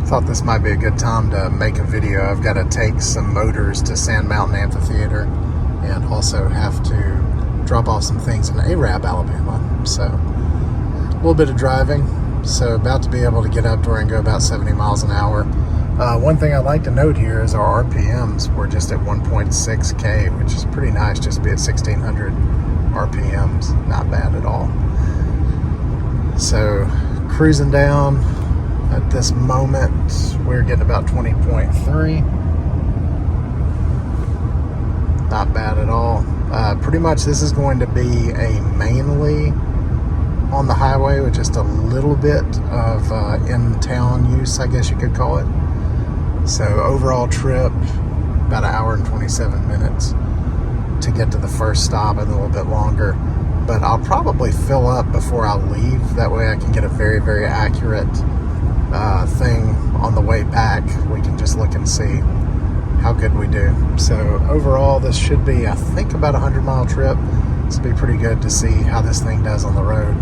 Thought this might be a good time to make a video. I've got to take some motors to Sand Mountain Amphitheater and also have to drop off some things in Arab, Alabama. So a little bit of driving. So about to be able to get up to where I can go about 70 miles an hour. One thing I'd like to note here is our RPMs were just at 1.6K, which is pretty nice just to be at 1600 RPMs. Not bad at all. So cruising down at this moment, we're getting about 20.3. Not bad at all. Pretty much this is going to be a mainly on the highway with just a little bit of in-town use, I guess you could call it. So overall trip, about an hour and 27 minutes to get to the first stop, and a little bit longer. But I'll probably fill up before I leave. That way I can get a very, very accurate thing on the way back. We can just look and see how good we do. So overall, this should be, I think, about a 100-mile trip. This will be pretty good to see how this thing does on the road.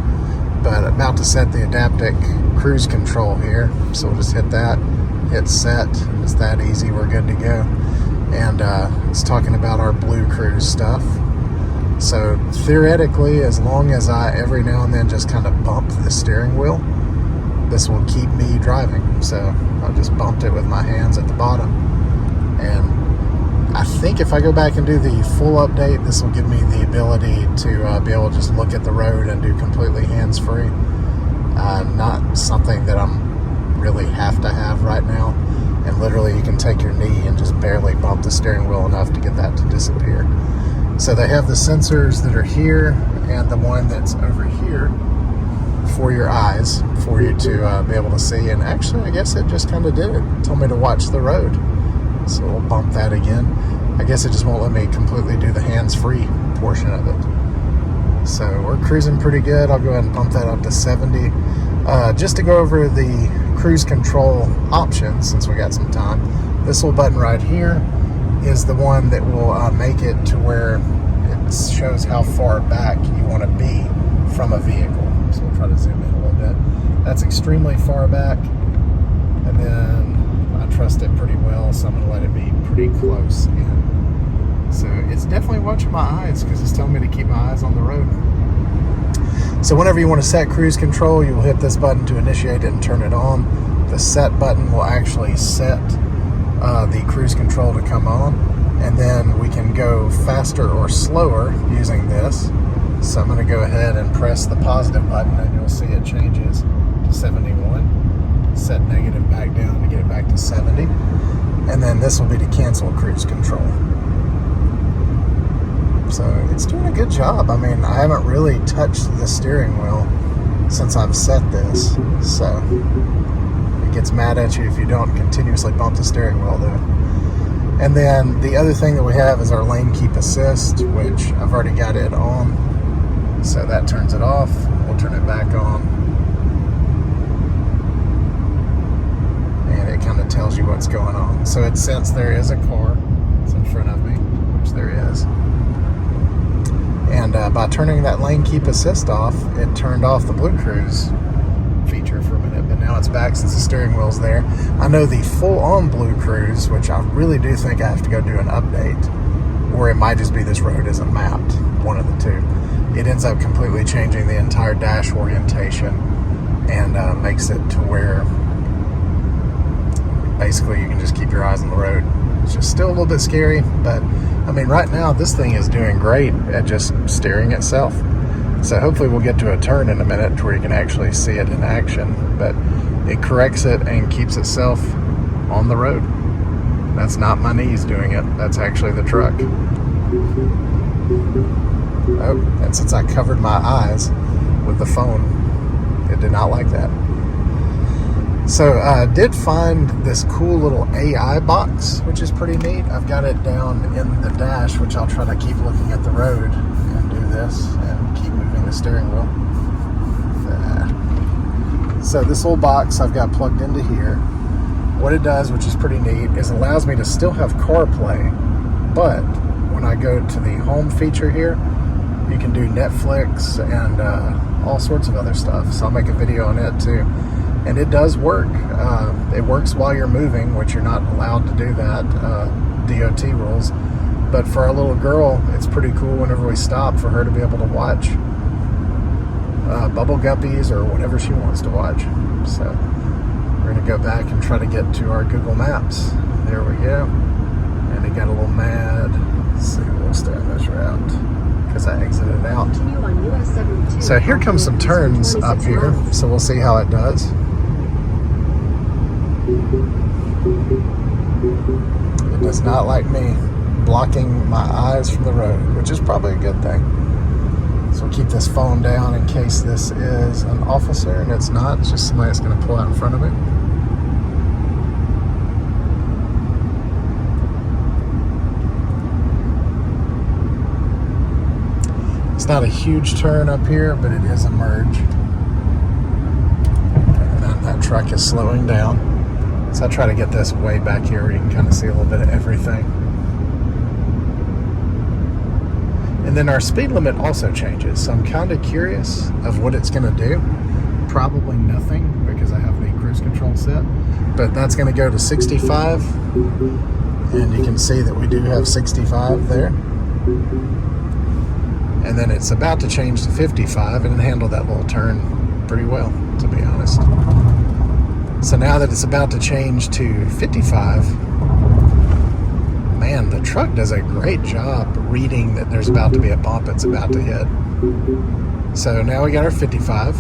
But about to set the adaptive cruise control here. So we'll just hit that. Hit set. It's that easy. We're good to go. And it's talking about our Blue Cruise stuff. So theoretically, as long as I every now and then just kind of bump the steering wheel, this will keep me driving. So I just bumped it with my hands at the bottom. And I think if I go back and do the full update, this will give me the ability to be able to just look at the road and do completely hands-free. Not something that I'm really have to have right now, and literally you can take your knee and just barely bump the steering wheel enough to get that to disappear. So they have the sensors that are here and the one that's over here for your eyes, for you to be able to see. And actually, I guess it just kind of did it. It told me to watch the road, so we'll bump that again. I guess it just won't let me completely do the hands-free portion of it. So we're cruising pretty good. I'll go ahead and bump that up to 70. Just to go over the cruise control options, since we got some time, this little button right here is the one that will make it to where it shows how far back you want to be from a vehicle. So we'll try to zoom in a little bit. That's extremely far back, and then I trust it pretty well, so I'm going to let it be pretty close in. So it's definitely watching my eyes because it's telling me to keep my eyes on the road. So whenever you want to set cruise control, you will hit this button to initiate it and turn it on. The set button will actually set the cruise control to come on, and then we can go faster or slower using this. So I'm going to go ahead and press the positive button, and you'll see it changes to 71. Set negative back down to get it back to 70. And then this will be to cancel cruise control. So it's doing a good job. I mean, I haven't really touched the steering wheel since I've set this. So it gets mad at you if you don't continuously bump the steering wheel though. And then the other thing that we have is our lane keep assist, which I've already got it on. So that turns it off. We'll turn it back on. And it kind of tells you what's going on. So it sense there is a car that's in front of me, which there is. And by turning that lane keep assist off, it turned off the Blue Cruise feature for a minute, but now it's back since the steering wheel's there. I know the full-on Blue Cruise, which I really do think I have to go do an update, or it might just be this road isn't mapped, one of the two. It ends up completely changing the entire dash orientation and makes it to where basically you can just keep your eyes on the road. It's just still a little bit scary, but I mean, right now this thing is doing great at just steering itself. So hopefully we'll get to a turn in a minute to where you can actually see it in action, but it corrects it and keeps itself on the road. That's not my knees doing it. That's actually the truck. Oh, and since I covered my eyes with the phone, it did not like that. So I did find this cool little AI box, which is pretty neat. I've got it down in the dash, which I'll try to keep looking at the road and do this and keep moving the steering wheel. So this little box I've got plugged into here. What it does, which is pretty neat, is allows me to still have CarPlay, but when I go to the home feature here, you can do Netflix and all sorts of other stuff. So I'll make a video on it too. And it does work. It works while you're moving, which you're not allowed to do that, DOT rules. But for our little girl, it's pretty cool whenever we stop for her to be able to watch bubble guppies or whatever she wants to watch. So we're going to go back and try to get to our Google Maps. There we go. And it got a little mad. Let's see, we'll stay on this route because I exited out. So here comes some turns up here, so we'll see how it does. It does not like me blocking my eyes from the road, which is probably a good thing. So we'll keep this phone down in case this is an officer, and it's not. It's just somebody that's going to pull out in front of it. It's not a huge turn up here, but it is a merge. And then that truck is slowing down. So I try to get this way back here where you can kind of see a little bit of everything. And then our speed limit also changes. So I'm kind of curious of what it's going to do. Probably nothing because I have the cruise control set. But that's going to go to 65. And you can see that we do have 65 there. And then it's about to change to 55 and handle that little turn pretty well, to be honest. So now that it's about to change to 55, man, the truck does a great job reading that there's about to be a bump it's about to hit. So now we got our 55.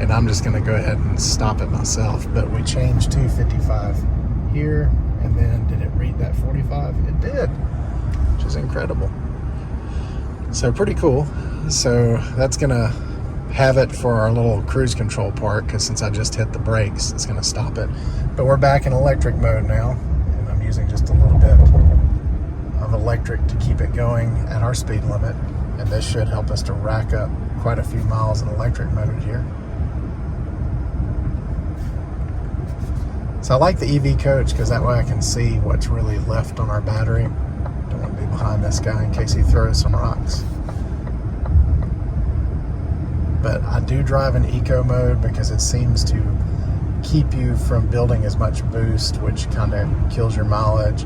And I'm just going to go ahead and stop it myself. But we changed to 55 here. And then did it read that 45? It did, which is incredible. So pretty cool. So that's going to have it for our little cruise control part, because since I just hit the brakes, it's going to stop it. But we're back in electric mode now, and I'm using just a little bit of electric to keep it going at our speed limit, and this should help us to rack up quite a few miles in electric mode here. So I like the EV coach because that way I can see what's really left on our battery. Don't want to be behind this guy in case he throws some rocks. But I do drive in eco mode because it seems to keep you from building as much boost, which kind of kills your mileage,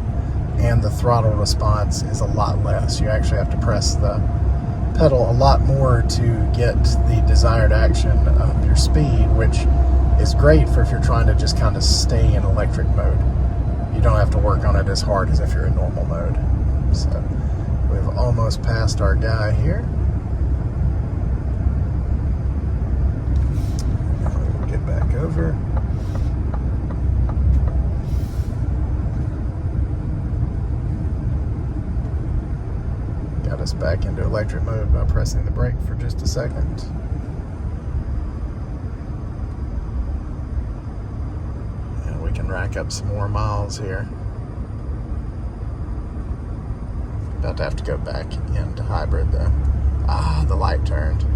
and the throttle response is a lot less. You actually have to press the pedal a lot more to get the desired action of your speed, which is great for if you're trying to just kind of stay in electric mode. You don't have to work on it as hard as if you're in normal mode. So we've almost passed our guy here. Back over. Got us back into electric mode by pressing the brake for just a second. And we can rack up some more miles here. About to have to go back into hybrid though. Ah, the light turned.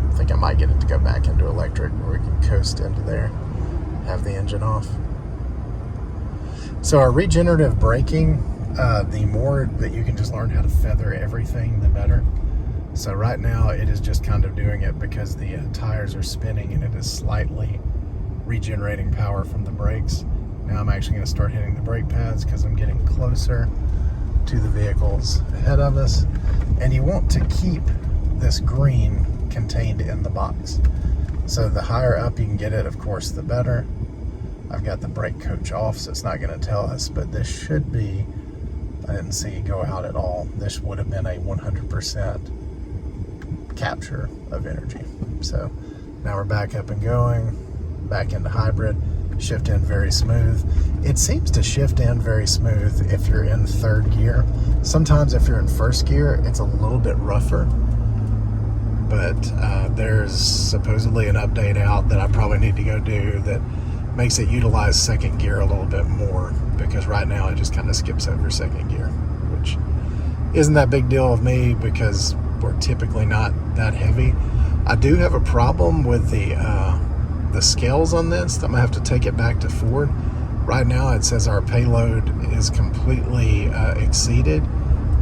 I think I might get it to go back into electric where we can coast into there, have the engine off. So our regenerative braking, the more that you can just learn how to feather everything, the better. So right now it is just kind of doing it because the tires are spinning and it is slightly regenerating power from the brakes. Now I'm actually going to start hitting the brake pads because I'm getting closer to the vehicles ahead of us. And you want to keep this green contained in the box. So the higher up you can get it, of course, the better. I've got the brake coach off, so it's not going to tell us, but this should be, I didn't see it go out at all. This would have been a 100% capture of energy. So now we're back up and going, back into hybrid, shift in very smooth. It seems to shift in very smooth if you're in third gear. Sometimes if you're in first gear, it's a little bit rougher. But there's supposedly an update out that I probably need to go do that makes it utilize second gear a little bit more, because right now it just kind of skips over second gear, which isn't that big deal of me because we're typically not that heavy. I do have a problem with the scales on this. I'm gonna have to take it back to Ford. Right now it says our payload is completely exceeded.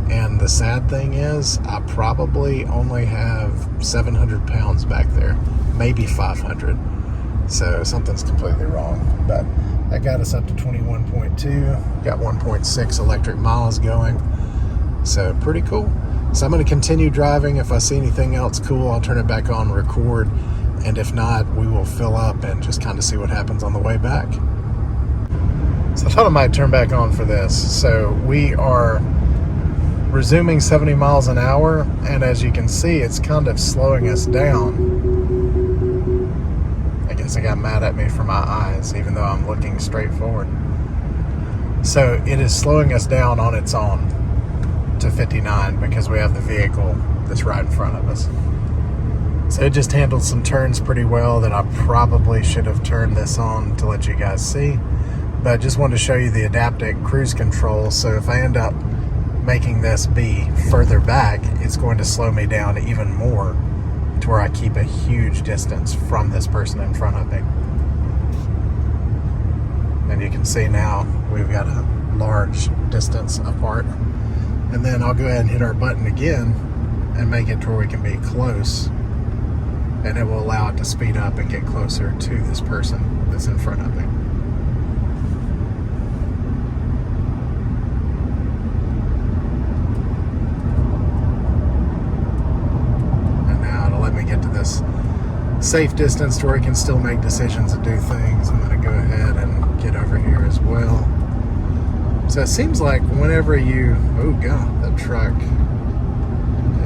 And the sad thing is, I probably only have 700 pounds back there. maybe 500. So something's completely wrong. But that got us up to 21.2. Got 1.6 electric miles going. So pretty cool. So I'm going to continue driving. If I see anything else cool, I'll turn it back on, record. And if not, we will fill up and just kind of see what happens on the way back. So I thought I might turn back on for this. So we are resuming 70 miles an hour, and as you can see, it's kind of slowing us down. I guess it got mad at me for my eyes, even though I'm looking straight forward. So it is slowing us down on its own to 59 because we have the vehicle that's right in front of us. So it just handled some turns pretty well that I probably should have turned this on to let you guys see. But I just wanted to show you the adaptive cruise control. So if I end up making this be further back, it's going to slow me down even more to where I keep a huge distance from this person in front of me. And you can see now we've got a large distance apart. And then I'll go ahead and hit our button again and make it to where we can be close. And it will allow it to speed up and get closer to this person that's in front of me. This safe distance to where we can still make decisions and do things. I'm going to go ahead and get over here as well. So it seems like whenever you, oh god, that truck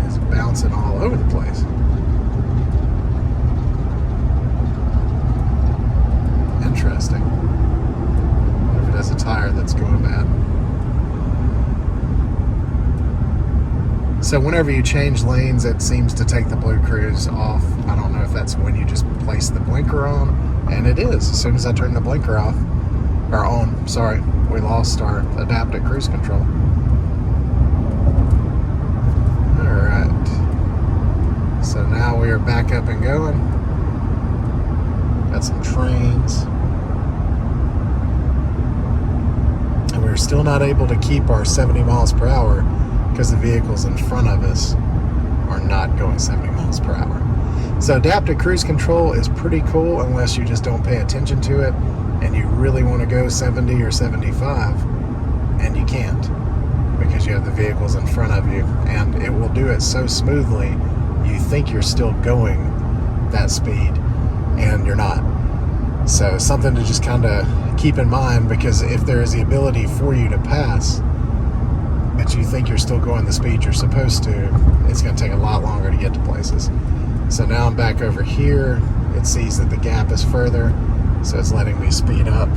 is bouncing all over the place. Interesting. I wonder if it has a tire that's going bad. So whenever you change lanes, it seems to take the blue cruise off. I don't know if that's when you just place the blinker on, and it is. As soon as I turn the blinker off, or on, sorry, we lost our adaptive cruise control. Alright. So now we are back up and going. Got some trains. And we're still not able to keep our 70 miles per hour because the vehicles in front of us are not going 70 miles per hour. So adaptive cruise control is pretty cool unless you just don't pay attention to it and you really want to go 70 or 75, and you can't because you have the vehicles in front of you, and it will do it so smoothly you think you're still going that speed and you're not. So something to just kind of keep in mind, because if there is the ability for you to pass but you think you're still going the speed you're supposed to, it's going to take a lot longer to get to places. So now I'm back over here. It sees that the gap is further, so it's letting me speed up.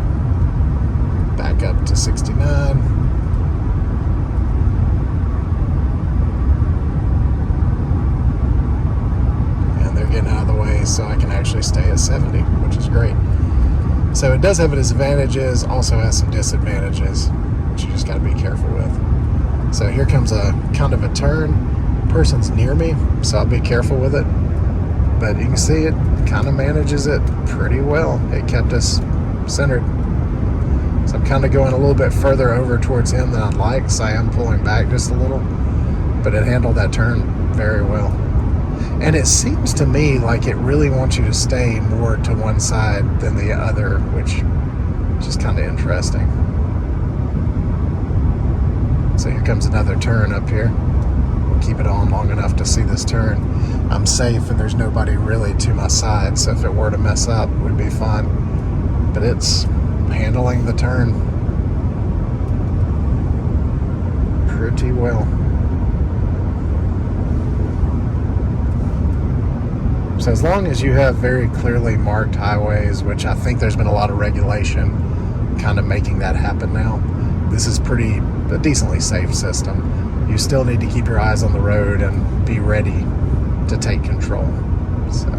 Back up to 69. And they're getting out of the way so I can actually stay at 70, which is great. So it does have its advantages, also has some disadvantages, which you just got to be careful with. So here comes a kind of a turn. Person's near me, so I'll be careful with it. But you can see it kind of manages it pretty well. It kept us centered. So I'm kind of going a little bit further over towards him than I'd like, so I am pulling back just a little. But it handled that turn very well. And it seems to me like it really wants you to stay more to one side than the other, which is just kind of interesting. So here comes another turn up here. We'll keep it on long enough to see this turn. I'm safe and there's nobody really to my side, so if it were to mess up, we'd be fine. But it's handling the turn pretty well. So as long as you have very clearly marked highways, which I think there's been a lot of regulation kind of making that happen now, this is a decently safe system. You still need to keep your eyes on the road and be ready to take control. So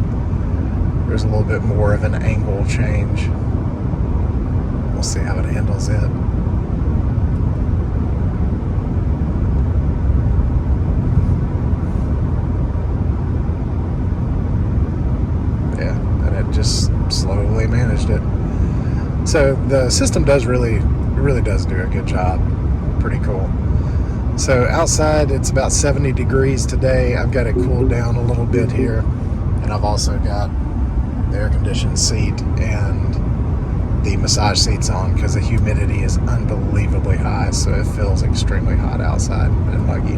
there's a little bit more of an angle change. We'll see how it handles it. Yeah, and it just slowly managed it. So the system really does do a good job. Pretty cool. So outside it's about 70 degrees today. I've got it cooled down a little bit here, and I've also got the air-conditioned seat and the massage seats on because the humidity is unbelievably high, so it feels extremely hot outside and muggy.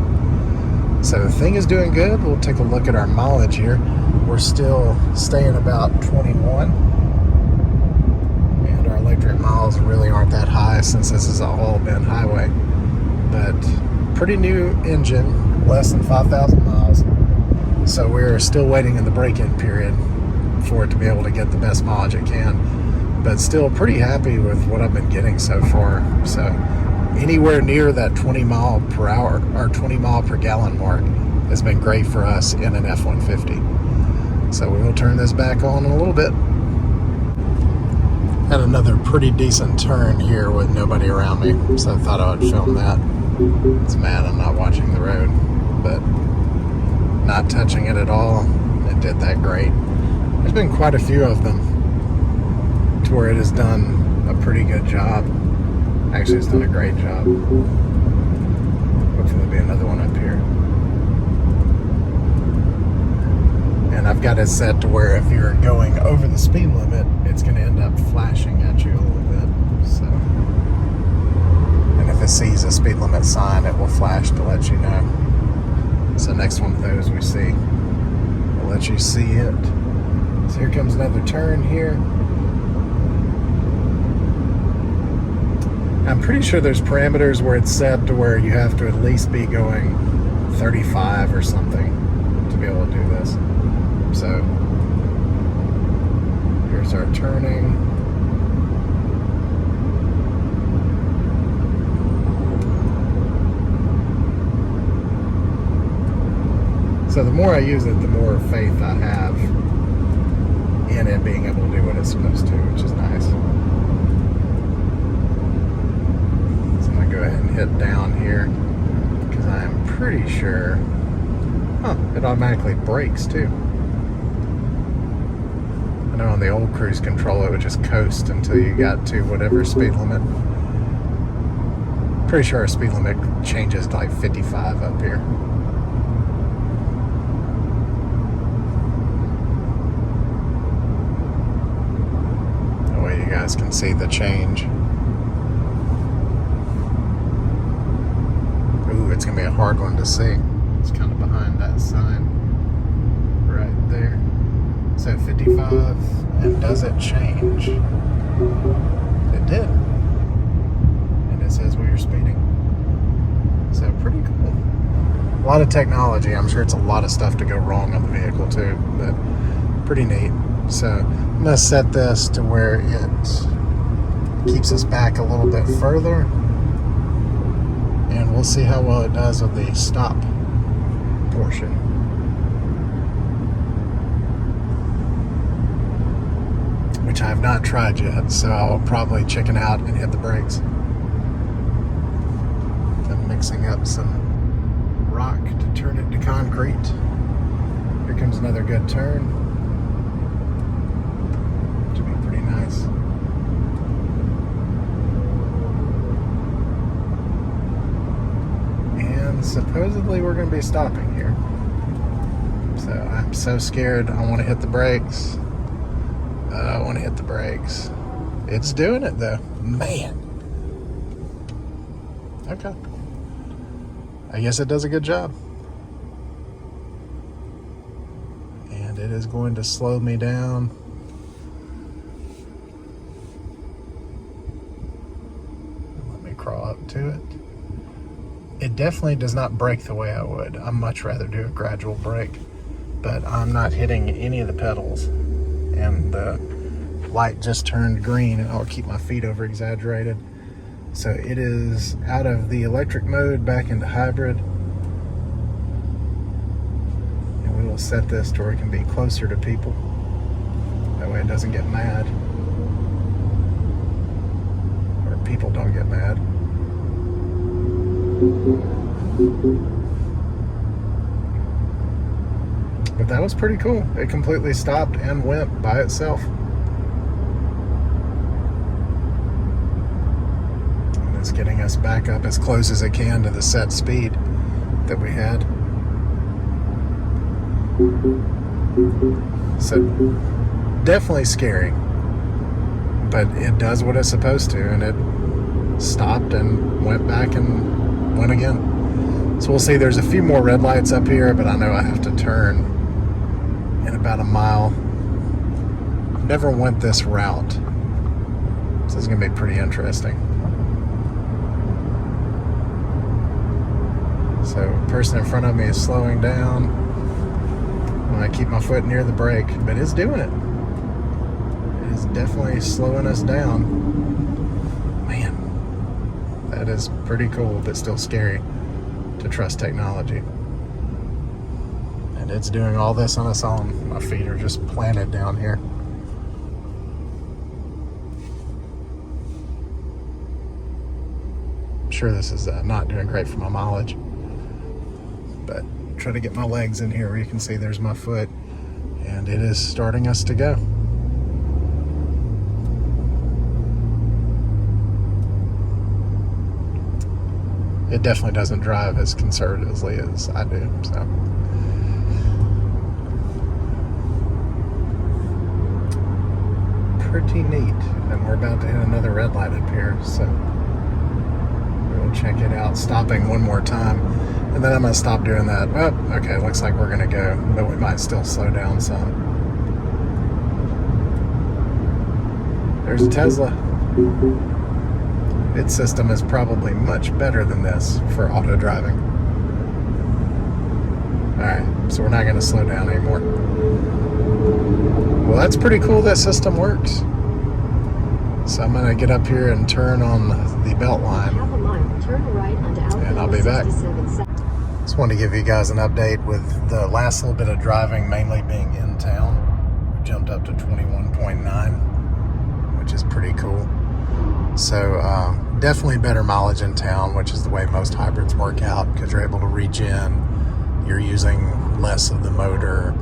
So the thing is doing good. We'll take a look at our mileage here. We're still staying about 21, and our electric miles really aren't that high since this is a all-bend highway. But pretty new engine, less than 5,000 miles. So we're still waiting in the break-in period for it to be able to get the best mileage it can. But still pretty happy with what I've been getting so far. So anywhere near that 20 mile per hour or 20 mile per gallon mark has been great for us in an F-150. So we will turn this back on in a little bit. Had another pretty decent turn here with nobody around me, so I thought I would film that. It's mad I'm not watching the road, but not touching it at all, it did that great. There's been quite a few of them to where it has done a pretty good job. Actually, it's done a great job. Hopefully there'll be another one up here. And I've got it set to where if you're going over the speed limit, it's going to end up flashing at you a little bit. So, and if it sees a speed limit sign, it will flash to let you know. So next one of those we see, will let you see it. So here comes another turn here. I'm pretty sure there's parameters where it's set to where you have to at least be going 35 or something to be able to do this. So here's our turning. So the more I use it, the more faith I have in it being able to do what it's supposed to, which is nice. Go ahead and hit down here because I am pretty sure it automatically brakes too. I know on the old cruise control it would just coast until you got to whatever speed limit. Pretty sure our speed limit changes to like 55 up here. That way you guys can see the change. It's going to be a hard one to see. It's kind of behind that sign right there. So 55, and does it change? It did. And it says where you're speeding. So pretty cool. A lot of technology. I'm sure it's a lot of stuff to go wrong on the vehicle too, but pretty neat. So I'm going to set this to where it keeps us back a little bit further. And we'll see how well it does with the stop portion. Which I have not tried yet, so I'll probably chicken out and hit the brakes. I'm mixing up some rock to turn it to concrete. Here comes another good turn. Should be pretty nice. Supposedly we're going to be stopping here. So I'm so scared. I want to hit the brakes. I want to hit the brakes. It's doing it though. Man. Okay. I guess it does a good job. And it is going to slow me down. Let me crawl up to it. It definitely does not brake the way I would. I'd much rather do a gradual brake, but I'm not hitting any of the pedals. And the light just turned green, and I'll keep my feet over exaggerated. So it is out of the electric mode back into hybrid. And we will set this to where it can be closer to people. That way it doesn't get mad. Or people don't get mad. But that was pretty cool. It completely stopped and went by itself. And it's getting us back up as close as it can to the set speed that we had. So definitely scary, but it does what it's supposed to, and it stopped and went back and went again. So we'll see. There's a few more red lights up here, but I know I have to turn in about a mile. Never went this route. So this is going to be pretty interesting. So the person in front of me is slowing down. I'm going to keep my foot near the brake, but it's doing it. It is definitely slowing us down. Man, that is pretty cool, but still scary to trust technology. And it's doing all this on its own. My feet are just planted down here. I'm sure this is not doing great for my mileage, but try to get my legs in here where you can see there's my foot, and it is starting us to go. It definitely doesn't drive as conservatively as I do, so. Pretty neat. And we're about to hit another red light up here, so we'll check it out, stopping one more time, and then I'm going to stop doing that. Oh, okay, looks like we're going to go, but we might still slow down some. There's a Tesla. Its system is probably much better than this for auto driving. Alright, so we're not going to slow down anymore. Well, that's pretty cool that system works. So I'm going to get up here and turn on the belt line. And I'll be back. Just wanted to give you guys an update with the last little bit of driving, mainly being in town. We jumped up to 21.9, which is pretty cool. So definitely better mileage in town, which is the way most hybrids work out, because you're able to regen, you're using less of the motor,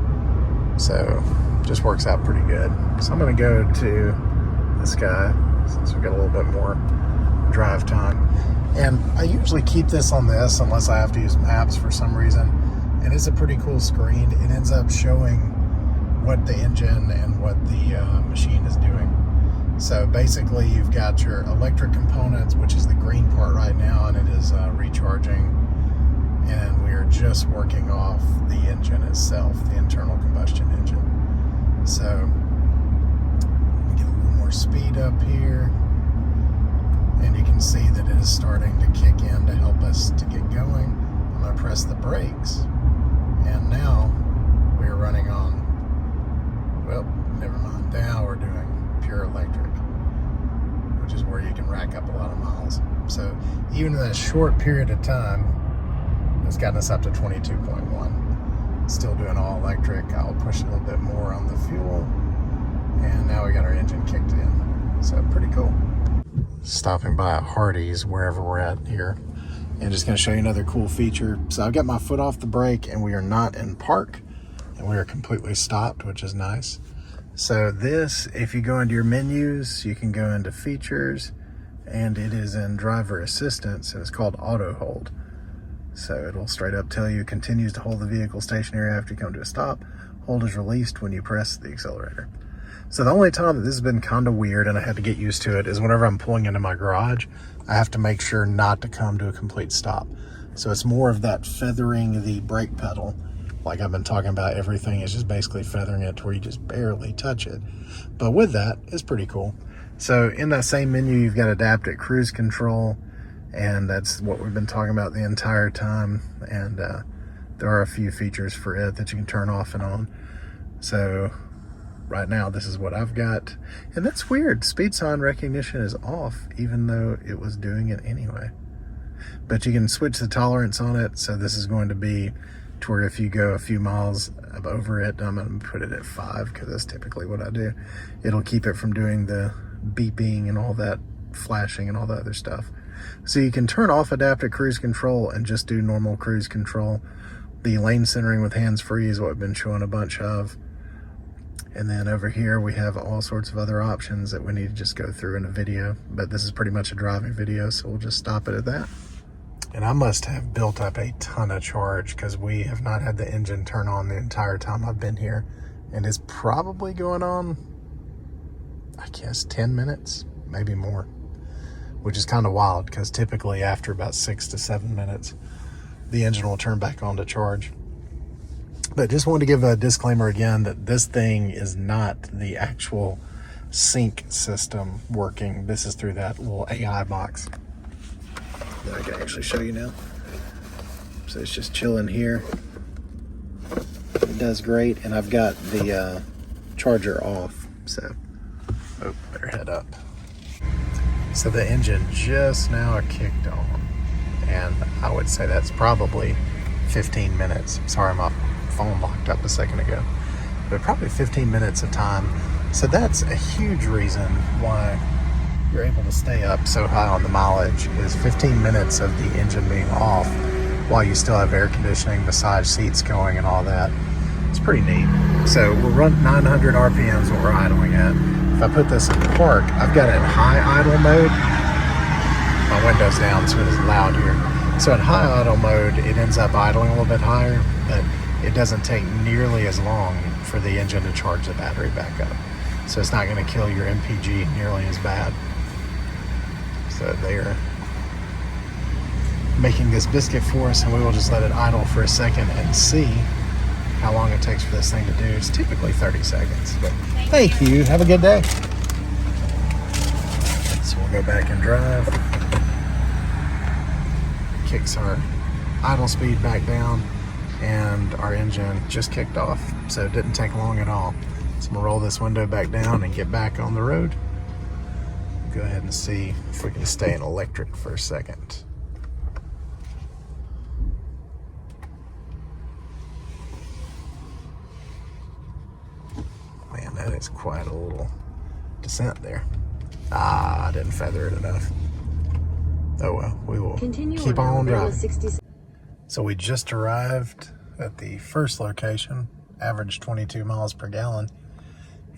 so just works out pretty good. So I'm going to go to this guy since we've got a little bit more drive time, and I usually keep this on this unless I have to use maps for some reason, and it's a pretty cool screen. It ends up showing what the engine and what the machine is doing. So basically you've got your electric components, which is the green part right now, and it is recharging, and we are just working off the engine itself, the internal combustion engine. So let me get a little more speed up here, and you can see that it is starting to kick in to help us to get going. I'm going to press the brakes, and now we are running on, well, never mind, now we're doing pure electric, which is where you can rack up a lot of miles. So even in that short period of time, it's gotten us up to 22.1. Still doing all electric. I'll push a little bit more on the fuel, and now we got our engine kicked in. So pretty cool. Stopping by at Hardee's, wherever we're at here, and just going to show you another cool feature. So I've got my foot off the brake, and we are not in park, and we are completely stopped, which is nice. So this, if you go into your menus, you can go into features, and it is in driver assistance, and it's called auto hold. So it'll straight up tell you continues to hold the vehicle stationary after you come to a stop. Hold is released when you press the accelerator. So the only time that this has been kind of weird, and I had to get used to it, is whenever I'm pulling into my garage, I have to make sure not to come to a complete stop. So it's more of that feathering the brake pedal. Like I've been talking about, everything is just basically feathering it to where you just barely touch it. But with that, it's pretty cool. So in that same menu, you've got adaptive cruise control, and that's what we've been talking about the entire time. And there are a few features for it that you can turn off and on. So right now, this is what I've got. And that's weird. Speed sign recognition is off, even though it was doing it anyway. But you can switch the tolerance on it. So this is going to be to where if you go a few miles over it, I'm going to put it at 5, because that's typically what I do. It'll keep it from doing the beeping and all that flashing and all that other stuff. So you can turn off adaptive cruise control and just do normal cruise control. The lane centering with hands-free is what I've been showing a bunch of. And then over here we have all sorts of other options that we need to just go through in a video. But this is pretty much a driving video, so we'll just stop it at that. And I must have built up a ton of charge, because we have not had the engine turn on the entire time I've been here. And it's probably going on I guess 10 minutes, maybe more, which is kind of wild because typically after about 6 to 7 minutes, the engine will turn back on to charge. But just wanted to give a disclaimer again that this thing is not the actual sync system working. This is through that little AI box that I can actually show you now. So it's just chilling here. It does great, and I've got the charger off, so better head up. So the engine just now kicked on, and I would say that's probably 15 minutes. Sorry, my phone locked up a second ago, but probably 15 minutes of time. So that's a huge reason why you're able to stay up so high on the mileage, is 15 minutes of the engine being off while you still have air conditioning, massage seats going and all that. It's pretty neat. So we're running 900 RPMs what we're idling at. If I put this in park, I've got it in high idle mode. My window's down, so it's loud here. So in high idle mode, it ends up idling a little bit higher, but it doesn't take nearly as long for the engine to charge the battery back up. So it's not going to kill your MPG nearly as bad. So they're making this biscuit for us, and we will just let it idle for a second and see how long it takes for this thing to do. It's typically 30 seconds, but thank you. Have a good day. So we'll go back and drive. Kicks our idle speed back down, and our engine just kicked off. So it didn't take long at all. So I'm gonna roll this window back down and get back on the road. Go ahead and see if we can stay in electric for a second. Man, that is quite a little descent there. I didn't feather it enough. Oh well, we will keep on driving. So we just arrived at the first location, average 22 miles per gallon,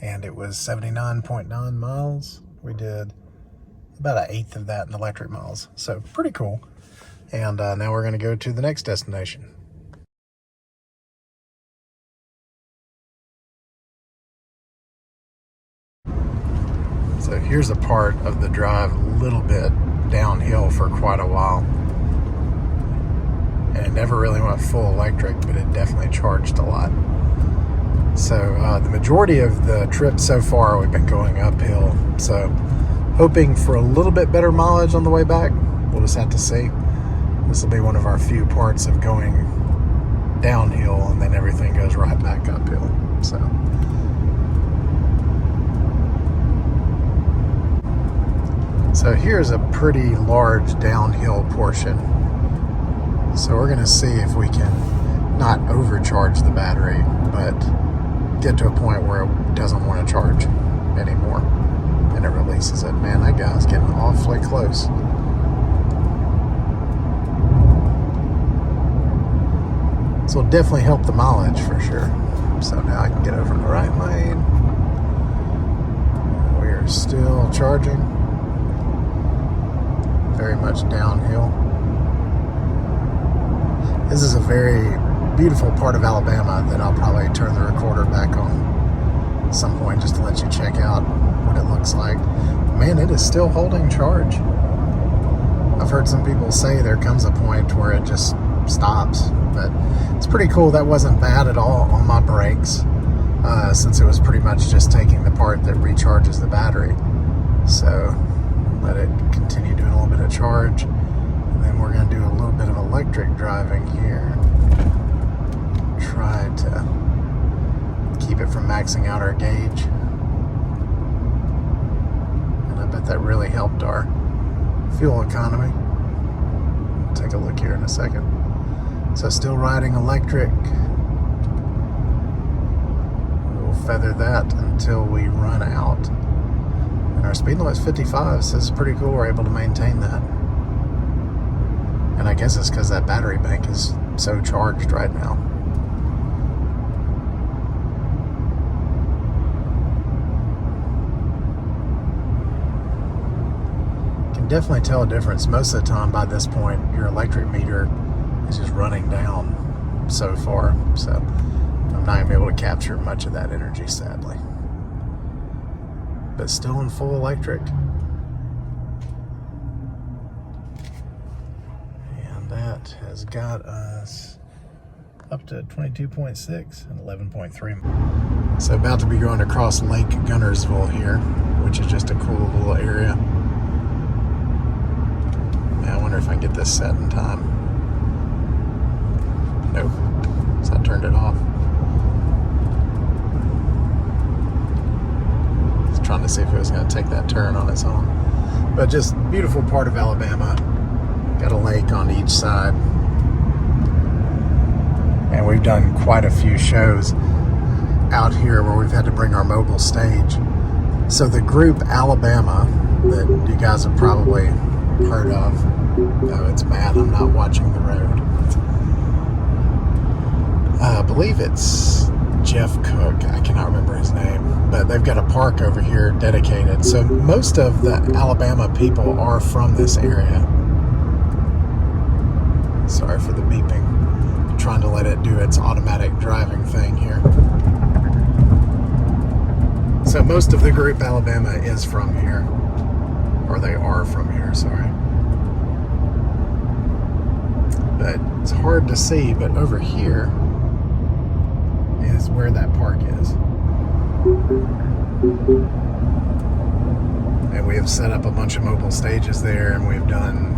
and it was 79.9 miles. We did about an eighth of that in electric miles, so pretty cool. And now we're going to go to the next destination. So here's a part of the drive a little bit downhill for quite a while, and it never really went full electric, but it definitely charged a lot. So the majority of the trip so far we've been going uphill, so hoping for a little bit better mileage on the way back. We'll just have to see. This will be one of our few parts of going downhill, and then everything goes right back uphill. So here's a pretty large downhill portion. So we're gonna see if we can not overcharge the battery, but get to a point where it doesn't want to charge anymore, and it releases it. Man, that guy's getting awfully close. This will definitely help the mileage for sure. So now I can get over in the right lane. We're still charging. Very much downhill. This is a very beautiful part of Alabama that I'll probably turn the recorder back on at some point just to let you check out what it looks like. Man, it is still holding charge. I've heard some people say there comes a point where it just stops, but it's pretty cool. That wasn't bad at all on my brakes, since it was pretty much just taking the part that recharges the battery. So let it continue doing a little bit of charge, and then we're going to do a little bit of electric driving here. Try to keep it from maxing out our gauge, and I bet that really helped our fuel economy. Take a look here in a second. So still riding electric. We'll feather that until we run out. And our speed limit's 55, so it's pretty cool we're able to maintain that. And I guess it's because that battery bank is so charged right now. You can definitely tell a difference. Most of the time by this point, your electric meter is just running down so far. So I'm not going to be able to capture much of that energy, sadly. but still in full electric. And that has got us up to 22.6 and 11.3. So about to be going across Lake Gunnersville here, which is just a cool little area. Man, I wonder if I can get this set in time. Nope, so I turned it off. I was trying to see if it was going to take that turn on its own. But just beautiful part of Alabama. Got a lake on each side. And we've done quite a few shows out here where we've had to bring our mobile stage. So the group Alabama that you guys have probably heard of, oh, it's mad I'm not watching the road. I believe it's Jeff Cook, I cannot remember his name, but they've got a park over here dedicated. So most of the Alabama people are from this area. Sorry for the beeping. I'm trying to let it do its automatic driving thing here. So most of the group Alabama is from here, or they are from here, sorry. But it's hard to see, but over here is where that park is. And we have set up a bunch of mobile stages there, and we've done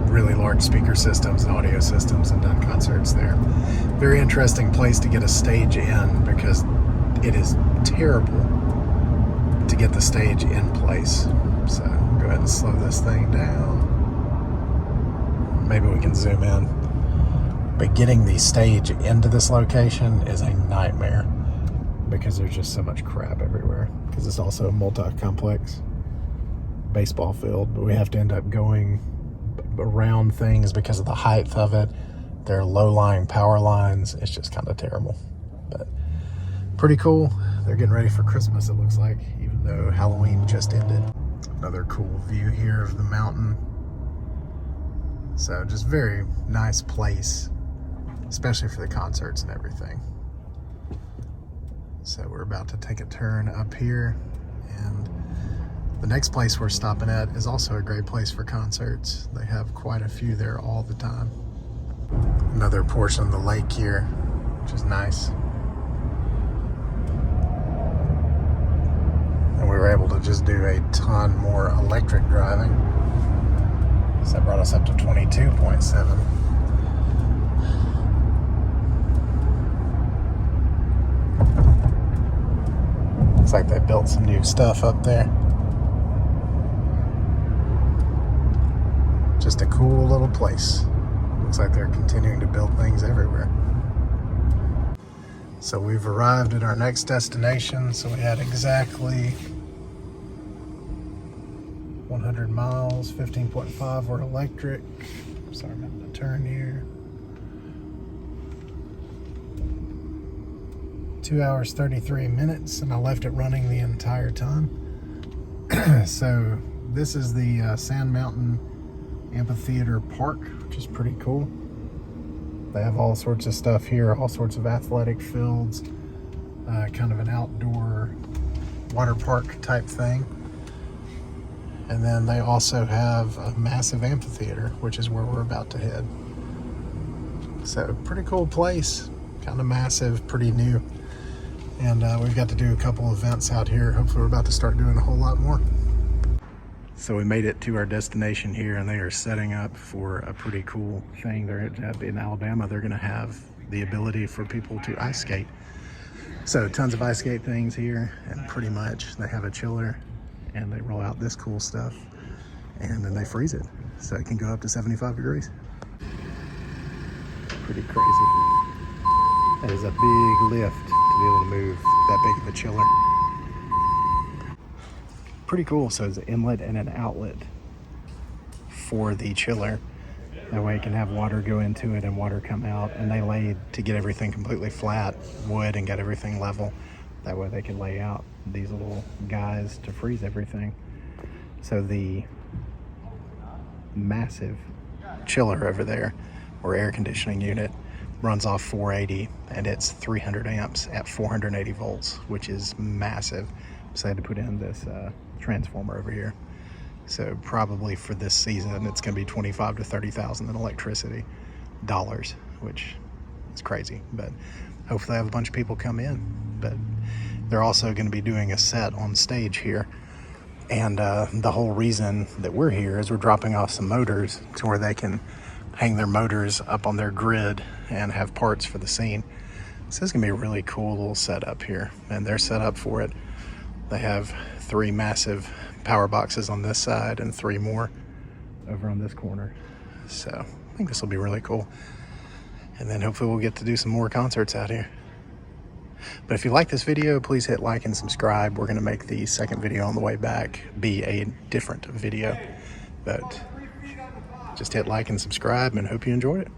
really large speaker systems and audio systems and done concerts there. Very interesting place to get a stage in because it is terrible to get the stage in place. So go ahead and slow this thing down. Maybe we can zoom in. But getting the stage into this location is a nightmare because there's just so much crap everywhere. Because it's also a multi-complex baseball field, but we have to end up going around things because of the height of it. There are low-lying power lines. It's just kind of terrible, but pretty cool. They're getting ready for Christmas, it looks like, even though Halloween just ended. Another cool view here of the mountain. So just very nice place, especially for the concerts and everything. So we're about to take a turn up here, and the next place we're stopping at is also a great place for concerts. They have quite a few there all the time. Another portion of the lake here, which is nice. And we were able to just do a ton more electric driving. So that brought us up to 22.7. Looks like they built some new stuff up there. Just a cool little place. Looks like they're continuing to build things everywhere. So we've arrived at our next destination. So we had exactly 100 miles, 15.5 were electric. Sorry, I'm having to turn here. 2 hours, 33 minutes, and I left it running the entire time. So this is the Sand Mountain Amphitheater Park, which is pretty cool. They have all sorts of stuff here, all sorts of athletic fields, kind of an outdoor water park type thing. And then they also have a massive amphitheater, which is where we're about to head. So pretty cool place, kind of massive, pretty new. And we've got to do a couple events out here. Hopefully we're about to start doing a whole lot more. So we made it to our destination here, and they are setting up for a pretty cool thing. They're in Alabama. They're going to have the ability for people to ice skate. So tons of ice skate things here, and pretty much they have a chiller, and they roll out this cool stuff, and then they freeze it. So it can go up to 75 degrees. Pretty crazy. That is a big lift to be able to move that big of a chiller. Pretty cool. So it's an inlet and an outlet for the chiller. That way it can have water go into it and water come out. And they laid to get everything completely flat, wood, and get everything level. That way they can lay out these little guys to freeze everything. So the massive chiller over there, or air conditioning unit, runs off 480, and it's 300 amps at 480 volts, which is massive. So I had to put in this transformer over here. So probably for this season, it's going to be 25 to 30,000 in electricity dollars, which is crazy. But hopefully I have a bunch of people come in. But they're also going to be doing a set on stage here. And the whole reason that we're here is we're dropping off some motors to where they can hang their motors up on their grid and have parts for the scene. So it's going to be a really cool little setup here. And they're set up for it. They have 3 massive power boxes on this side and 3 more over on this corner. So I think this will be really cool. And then hopefully we'll get to do some more concerts out here. But if you like this video, please hit like and subscribe. We're going to make the second video on the way back be a different video. But just hit like and subscribe, and hope you enjoyed it.